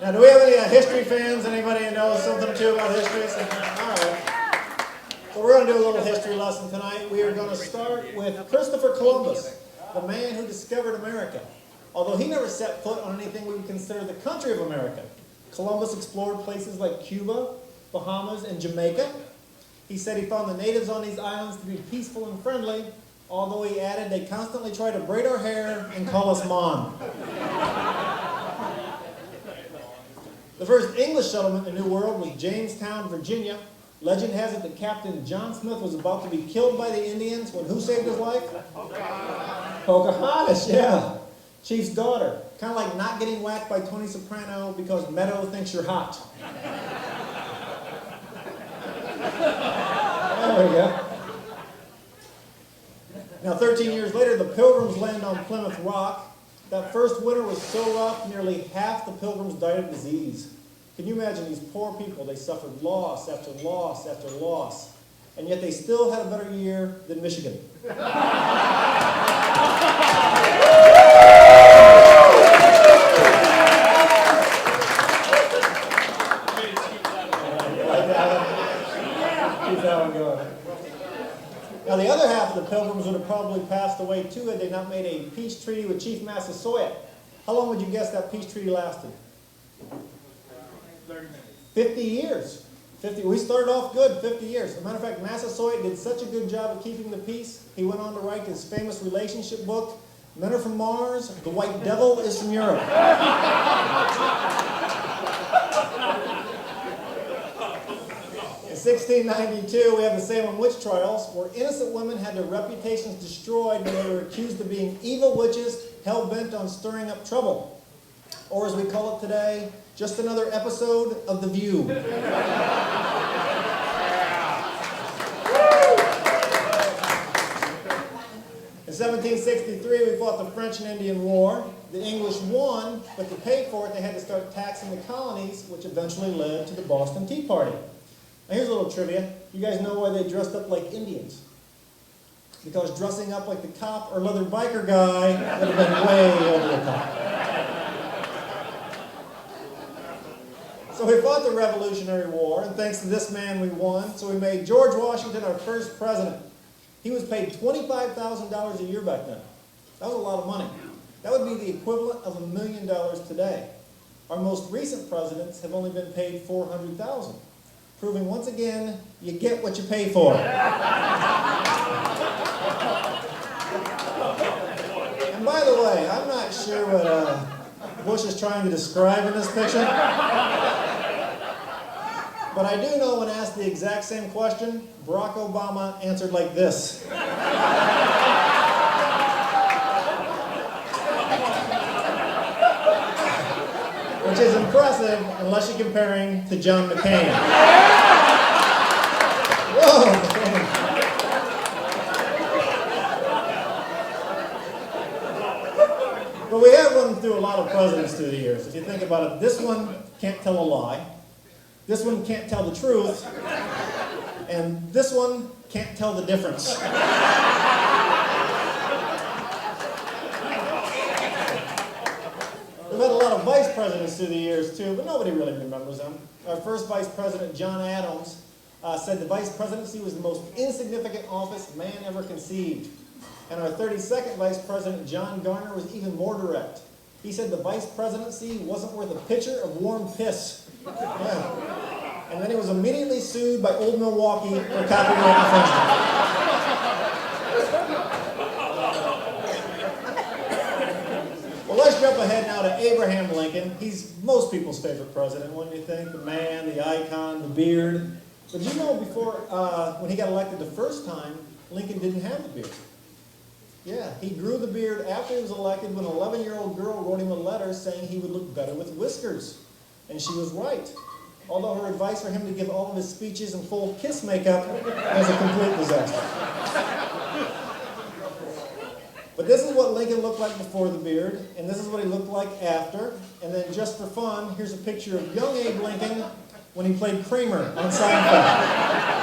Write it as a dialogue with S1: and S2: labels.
S1: Now, do we have any history fans? Anybody who knows something or two about history? All right. So we're going to do a little history lesson tonight. We are going to start with Christopher Columbus, the man who discovered America. Although he never set foot on anything we would consider the country of America. Columbus explored places like Cuba, Bahamas, and Jamaica. He said he found the natives on these islands to be peaceful and friendly, although he added they constantly try to braid our hair and call us Mon. The first English settlement in the New World was Jamestown, Virginia. Legend has it that Captain John Smith was about to be killed by the Indians when who saved his life? Pocahontas, yeah. Chief's daughter. Kind of like not getting whacked by Tony Soprano because Meadow thinks you're hot. There we go. Now, 13 years later, the Pilgrims land on Plymouth Rock. That first winter was so rough, nearly half the Pilgrims died of disease. Can you imagine these poor people? They suffered loss after loss after loss, and yet they still had a better year than Michigan. Now, the other half of the Pilgrims would have probably passed away too had they not made a peace treaty with Chief Massasoit. How long would you guess that peace treaty lasted?
S2: 30 minutes.
S1: 50 years. We started off good, 50 years. As a matter of fact, Massasoit did such a good job of keeping the peace, he went on to write his famous relationship book, Men Are From Mars, The White Devil Is From Europe. In 1692, we have the Salem witch trials, where innocent women had their reputations destroyed when they were accused of being evil witches hell-bent on stirring up trouble. Or as we call it today, just another episode of The View. In 1763, we fought the French and Indian War. The English won, but to pay for it, they had to start taxing the colonies, which eventually led to the Boston Tea Party. Now here's a little trivia. You guys know why they dressed up like Indians? Because dressing up like the cop or leather biker guy would have been way over the top. So we fought the Revolutionary War, and thanks to this man we won. So we made George Washington our first president. He was paid $25,000 a year back then. That was a lot of money. That would be the equivalent of $1 million today. Our most recent presidents have only been paid $400,000. Proving once again, you get what you pay for. And by the way, I'm not sure what Bush is trying to describe in this picture. But I do know when asked the exact same question, Barack Obama answered like this. Which is impressive unless you're comparing to John McCain. Whoa! But we have run through a lot of presidents through the years. If you think about it, this one can't tell a lie. This one can't tell the truth. And this one can't tell the difference. We've had a lot of vice presidents through the years too, but nobody really remembers them. Our first vice president, John Adams, said the vice presidency was the most insignificant office man ever conceived. And our 32nd vice president, John Garner, was even more direct. He said the vice presidency wasn't worth a pitcher of warm piss. Yeah. And then he was immediately sued by Old Milwaukee for copyright infringement. Well, let's jump ahead now to Abraham Lincoln. He's most people's favorite president, wouldn't you think? The man, the icon, the beard. But you know, before, when he got elected the first time, Lincoln didn't have the beard. Yeah, he grew the beard after he was elected when an 11-year-old girl wrote him a letter saying he would look better with whiskers. And she was right. Although her advice for him to give all of his speeches in full kiss makeup was a complete disaster. But this is what Lincoln looked like before the beard, and this is what he looked like after. And then just for fun, here's a picture of young Abe Lincoln when he played Kramer on Seinfeld.